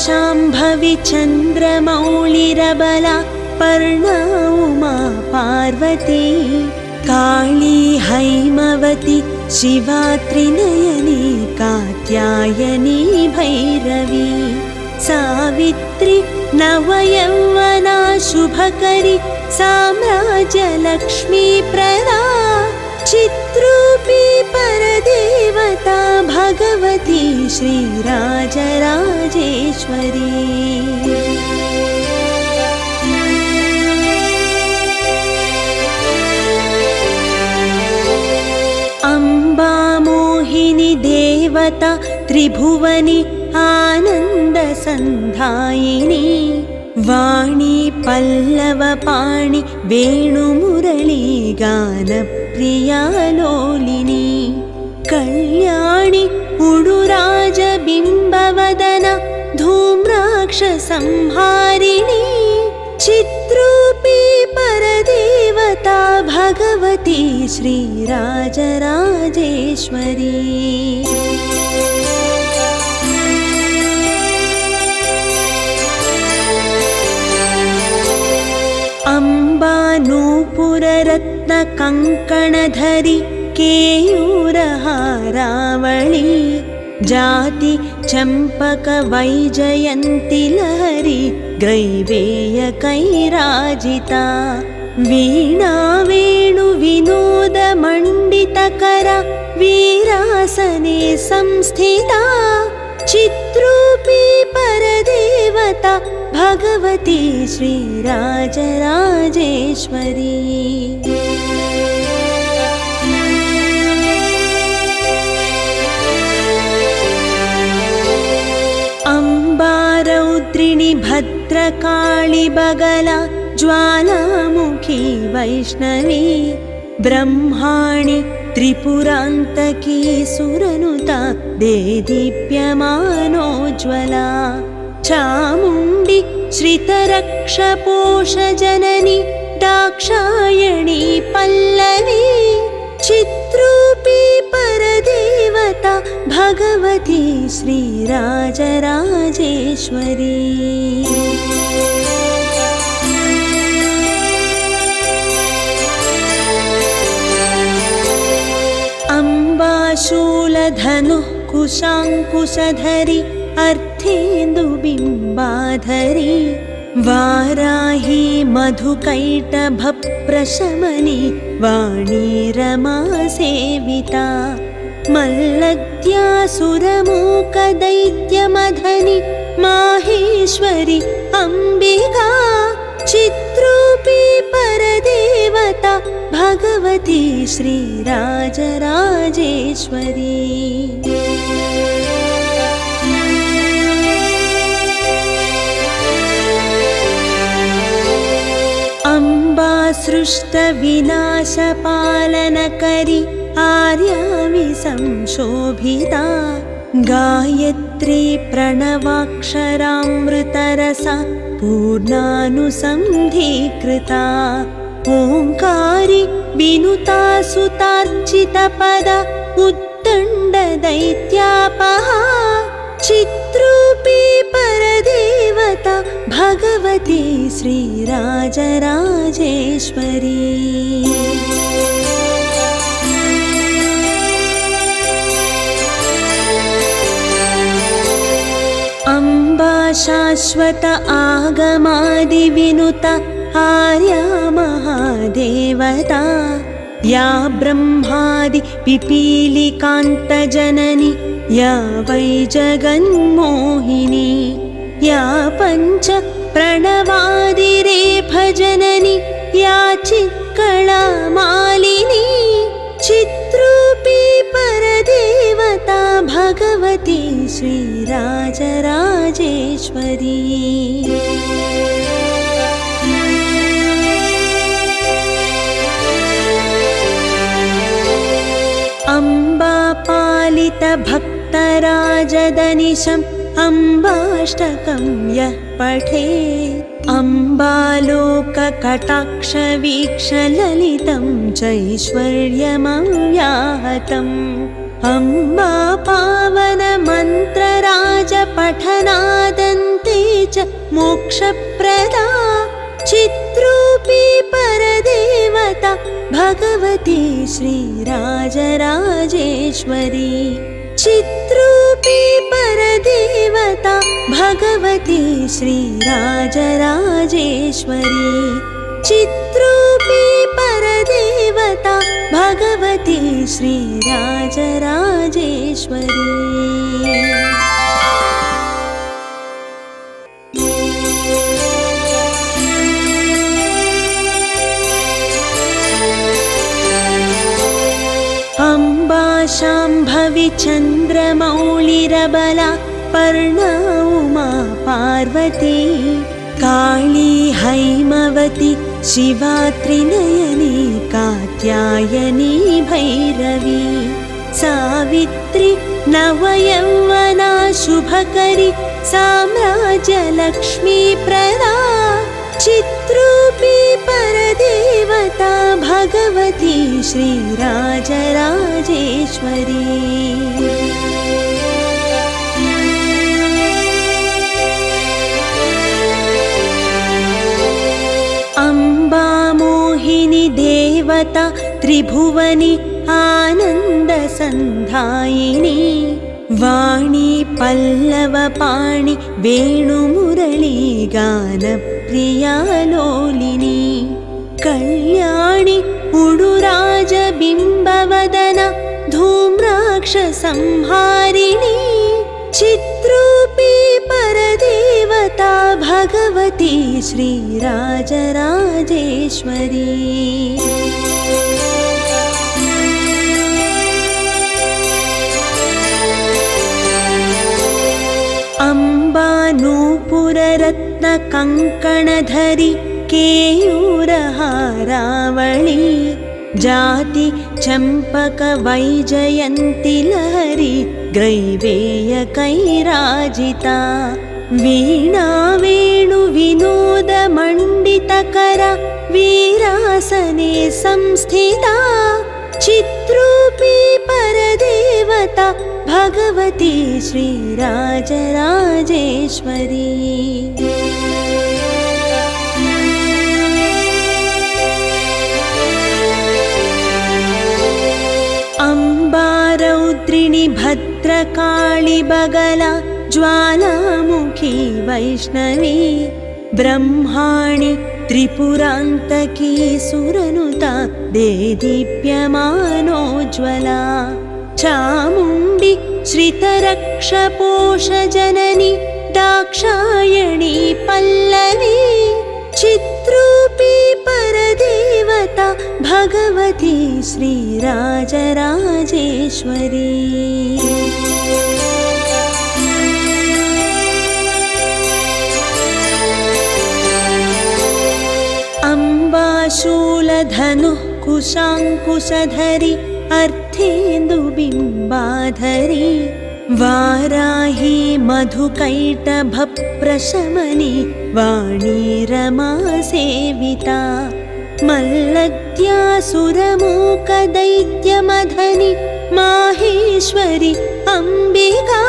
शाम्भवी चन्द्रमौळिरबला पर्णा उमा पार्वती काली हैमवती शिवा त्रिनयनी कात्यायनी भैरवी सावित्री नवयौवना शुभकरी साम्राज्यलक्ष्मी प्रदा चित्रूपी परदेवता भगवती श्रीराजराजेश्वरी अम्बा मोहिनी देवता त्रिभुवनी आनन्दसन्धायिनी वाणी पल्लवपाणि वेणुमुरली गानप्रिया लोलिनी कल्याणी उडुराजबिम्बवदना धूम्राक्षसंहारिणी चित्रूपी परदेवता भगवती श्रीराजराजेश्वरी अम्बा नूपुररत्नकङ्कणधरी केयूरहारावळी जाति चम्पकवैजयन्ती लहरी ग्रैवेयकैराजिता वीणा वेणुविनोदमण्डितकरा वीरासने संस्थिता चित्रूपी परदेवता भगवती श्रीराजराजेश्वरी अम्बा रौद्रिणी भद्रकाली बगला ज्वालामुखी वैष्णवी ब्रह्माणि त्रिपुरान्तकी सुरनुता देदीप्यमानोज्ज्वला चामुण्डी श्रितरक्षपोषजननी दाक्षायणी पल्लवी चित्रूपी परदेवता भगवती श्रीराजराजेश्वरी अम्बा शूलधनुः कुशाङ्कुशधरी अर्थेन्दुबिम्बाधरी वाराही मधुकैटभप्रशमनी वाणी रमा सेविता मल्लद्यासुरमूकदैत्यमधनी माहेश्वरी अम्बिका चित्रूपी परदेवता भगवती श्रीराजराजेश्वरी अम्बा सृष्टविनाशपालनकरी आर्याविसंशोभिता गायत्री प्रणवाक्षरामृतरसा पूर्णानुसन्धीकृता ओङ्कारी विनुता सुतार्चितपदा उद्दण्डदैत्यापहा चित्रूपी परदेवता भगवती श्रीराजराजेश्वरी अम्बा शाश्वत आगमादिविनुता आर्या महादेवता या ब्रह्मादि पिपीलिकान्तजननी या वै जगन्मोहिनी या पञ्च प्रणवादिरेफजननी या चित्कला मालिनी चित्रूपी परदेवता भगवती श्रीराजराजेश्वरी अम्बा पालित भक्तराजदनिशम् अम्बाष्टकं यः पठेत् अम्बालोककटाक्षवीक्षललितं चैश्वर्यमव्याहतम् अम्बा पावनमन्त्रराजपठनादन्ते च मोक्षप्रदा चिद्रूपी परदेवता भगवती श्रीराजराजेश्वरी चिद्रूपी परदेवता भगवती श्रीराजराजेश्वरी चिद्रूपी परदेवता भगवती श्रीराजराजेश्वरी। अम्बा शाम्भवी चन्द्रमौळिरबला पर्णा उमा पार्वती काली हैमवती शिवा त्रिनयनी कात्यायनी भैरवी सावित्री नवयौवना शुभकरी साम्राज्यलक्ष्मी प्रदा चिद्रूपी परदेवता भगवती श्रीराजराजेश्वरी। अम्बा मोहिनी देवता त्रिभुवनी आनन्दसन्धायिनी वाणी पल्लवपाणि वेणुमुरली गानप्रिया लोलिनी कल्याणी उडुराजबिम्बवदना धूम्राक्षसंहारिणी चिद्रूपी परदेवता भगवती श्रीराजराजेश्वरी। अम्बा नूपुररत्नकङ्कणधरी केयूरहारावळी जाति चम्पकवैजयन्ती लहरी ग्रैवेयकैराजिता वीणा वेणुविनोदमण्डितकरा वीरासने संस्थिता चिद्रूपी परदेवता भगवती श्रीराजराजेश्वरी। अम्बा रौद्रिणी भद्रकाळी बगला ज्वालामुखी वैष्णवी ब्रह्माणि त्रिपुरान्तकी सुरनुता देदीप्यमानोज्ज्वला चामुण्डी श्रितरक्षपोषजननी दाक्षायणी पल्लवी चिद्रूपी परदेवता भगवती श्रीराजराजेश्वरी। अम्बा शूलधनुः कुशाङ्कुशधरी अर्धेन्दुबिम्बाधरी वाराही मधुकैटभप्रशमनी वाणी रमा सेविता मल्लद्यासुरमूकदैत्यमधनी माहेश्वरी अम्बिका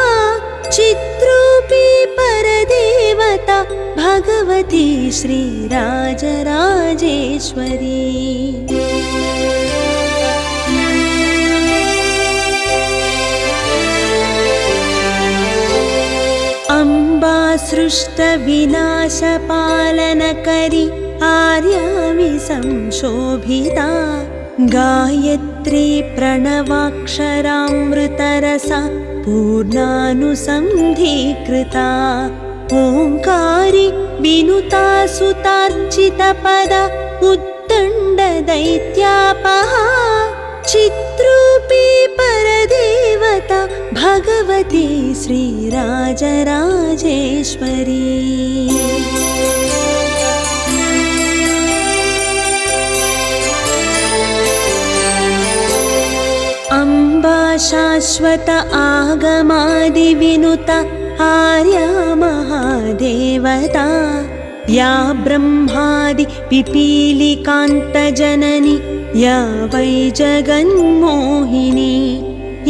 चिद्रूपी परदेवता भगवती श्रीराजराजेश्वरी। अम्बा सृष्टविनाशपालनकरी आर्याविसंशोभिता गायत्री प्रणवाक्षरामृतरसा पूर्णानुसन्धीकृता ओङ्कारी विनुता सुतार्चितपदा उद्दण्डदैत्यापहा चिद्रूपी परदेवता भगवती श्रीराजराजेश्वरी। अम्बा शाश्वत आगमादिविनुता आर्या महादेवता या ब्रह्मादि पिपीलिकान्तजननी या वै जगन्मोहिनी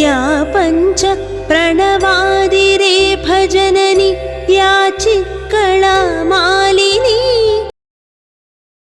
या पञ्च प्रणवाक्षराणि